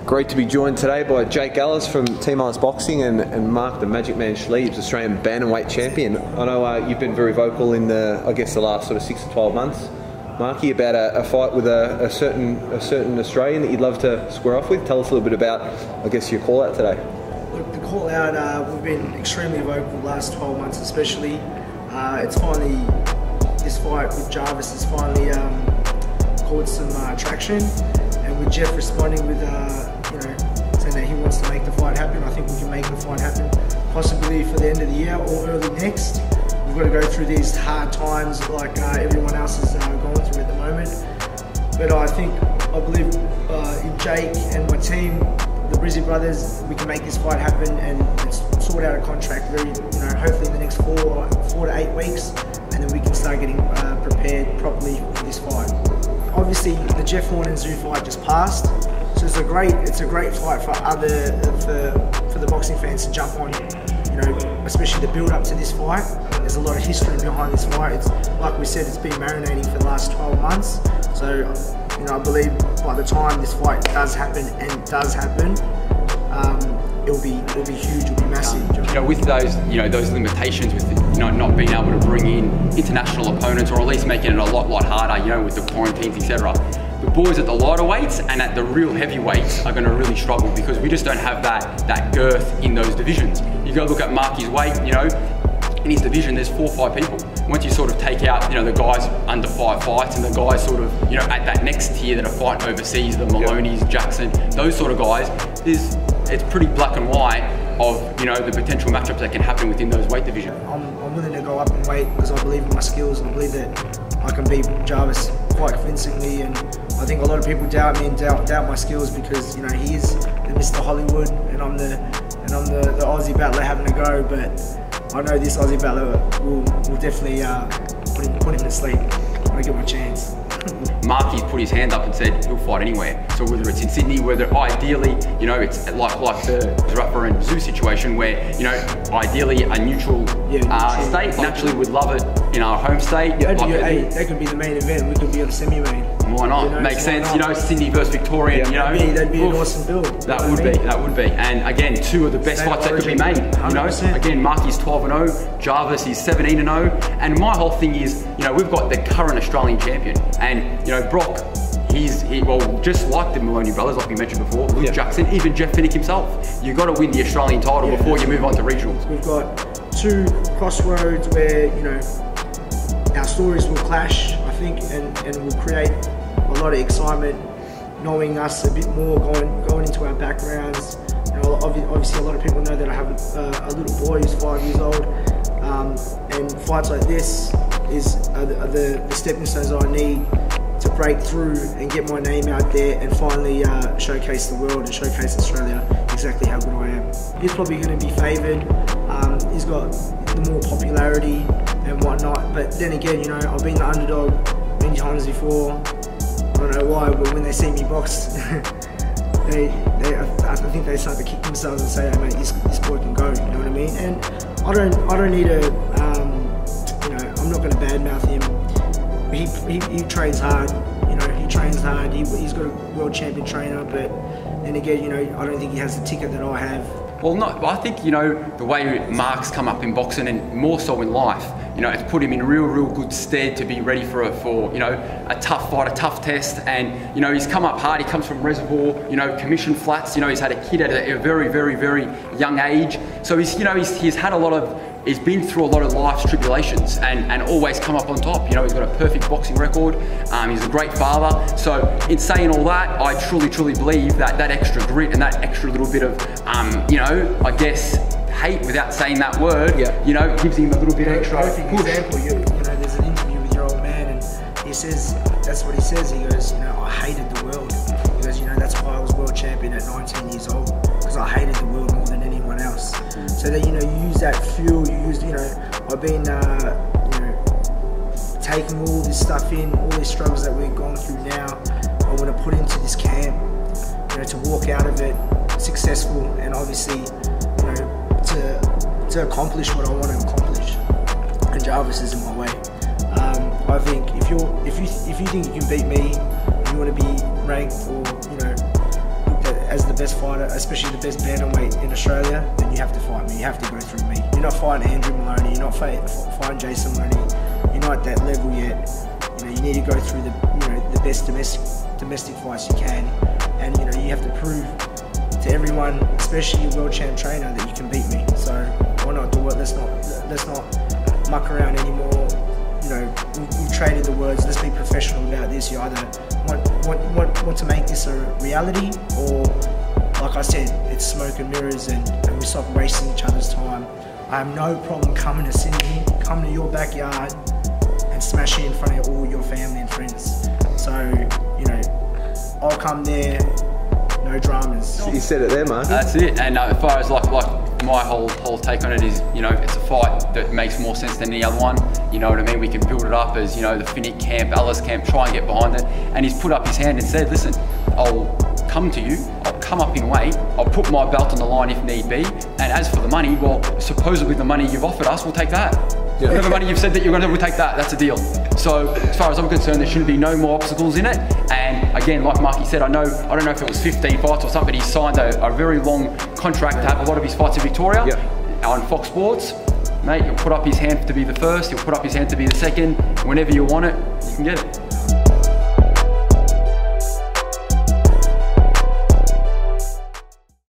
Great to be joined today by Jake Ellis from Team Ellis Boxing and Mark the Magic Man Schleibs, Australian Bantamweight champion. I know you've been very vocal in the last sort of 6 to 12 months, Marky, about a fight with a certain Australian that you'd love to square off with. Tell us a little bit about, I guess, your call out today. Look, the call out, we've been extremely vocal the last 12 months especially. It's finally, this fight with Jarvis has finally caught some traction, and with Jeff responding with saying that he wants to make the fight happen, I think we can make the fight happen possibly for the end of the year or early next. We've got to go through these hard times like everyone else is going through at the moment. But I believe in Jake and my team, the Brizzy brothers, we can make this fight happen and sort out a contract very, hopefully in the next 4 to 8 weeks, and then we can start getting prepared properly for this fight. Obviously, the Jeff Horn and Zoo fight just passed, so it's a great fight for the boxing fans to jump on. Especially the build up to this fight. There's a lot of history behind this fight. It's like we said, it's been marinating for the last 12 months. So, I believe by the time this fight does happen, it'll be huge, it'll be massive. With those limitations, with not being able to bring in international opponents, or at least making it a lot harder, with the quarantines, etc. The boys at the lighter weights and at the real heavyweights are going to really struggle, because we just don't have that girth in those divisions. You go look at Marky's weight, in his division there's 4 or 5 people. Once you sort of take out, the guys under 5 fights and the guys sort of, at that next tier that are fighting overseas, the Maloneys, Jackson, those sort of guys, it's pretty black and white of, the potential matchups that can happen within those weight divisions. I'm willing to go up in weight because I believe in my skills, and I believe that I can beat Jarvis quite convincingly, and I think a lot of people doubt me and doubt my skills because he is the Mr. Hollywood and I'm the Aussie battler having a go, but I know this Aussie battler will definitely put him to sleep when I get my chance. Marky's put his hand up and said he'll fight anywhere. So whether it's in Sydney, whether ideally, it's like the Zrapper and Zoo situation where, ideally a neutral state. Naturally, we'd love it in our home state. That could be the main event. We could be on the semi-main. Why not? Makes sense. Sydney versus Victorian. That'd be an awesome build. That would be. And again, 2 of the best fights that could be made. 100%. Again, Marky's 12-0, Jarvis is 17-0, and my whole thing is, we've got the current Australian champion, and Brock. Well, just like the Maloney brothers, like we mentioned before, Luke Jackson, even Jeff Fenech himself. You've got to win the Australian title before you move on to regionals. We've got 2 crossroads where, our stories will clash, I think, and will create a lot of excitement, knowing us a bit more, going into our backgrounds. Obviously a lot of people know that I have a little boy who's 5 years old, and fights like this are the stepping stones I need to break through and get my name out there and finally showcase the world and showcase Australia exactly how good I am. He's probably going to be favoured. He's got the more popularity and whatnot, but then again, I've been the underdog many times before. I don't know why, but when they see me box, I think they start to kick themselves and say, "Hey mate, this boy can go." You know what I mean? And I don't need to. I'm not going to badmouth him. He trains hard. He trains hard. He's got a world champion trainer, but then again, I don't think he has the ticket that I have. Well, no, I think, the way Mark's come up in boxing, and more so in life, it's put him in real good stead to be ready for a tough fight, a tough test. And, he's come up hard. He comes from Reservoir, commission flats. He's had a kid at a very young age. So he's been through a lot of life's tribulations and always come up on top. He's got a perfect boxing record. He's a great father. So in saying all that, I truly believe that extra grit and that extra little bit of, I guess, hate without saying that word, gives him a little bit extra push. Example, there's an interview with your old man, and he says, that's what he says. He goes, I hated the world. He goes, that's why I was world champion at 19 years old, because I hated the world more than anyone else. So that, you use that fuel, I've been, taking all this stuff in, all these struggles that we're going through now, I want to put into this camp, to walk out of it successful, and obviously, to accomplish what I want to accomplish. And Jarvis is in my way. I think if you think you can beat me, you want to be ranked or looked at as the best fighter, especially the best bantamweight in Australia, then you have to fight me. You have to go through me. You're not fighting Andrew Maloney. You're not fighting Jason Maloney. You're not at that level yet. You know, you need to go through the best domestic fights you can, and you know, you have to prove to everyone, especially your world champ trainer, that you can beat me. So why not do it? Let's not muck around anymore. You know, we've traded the words. Let's be professional about this. You either want to make this a reality, or like I said, it's smoke and mirrors, and we stop wasting each other's time. I have no problem coming to Sydney, coming to your backyard, and smashing in front of all your family and friends. So, you know, I'll come there, no dramas. You said it there, Mark. That's it. And as far as like my whole take on it is, you know, it's a fight that makes more sense than any other one. You know what I mean? We can build it up as, you know, the Fenech camp, Ellis camp, try and get behind it. And he's put up his hand and said, listen, I'll come to you, I'll come up in weight, I'll put my belt on the line if need be. And as for the money, well, supposedly the money you've offered us, we'll take that. Yeah. Whatever money you've said that you're going to, we'll take that. That's a deal. So as far as I'm concerned, there shouldn't be no more obstacles in it. And again, like Marky said, I don't know if it was 15 fights or something, but he signed a very long contract to have a lot of his fights in Victoria. Yep. On Fox Sports. Mate, he'll put up his hand to be the first, he'll put up his hand to be the second. Whenever you want it, you can get it.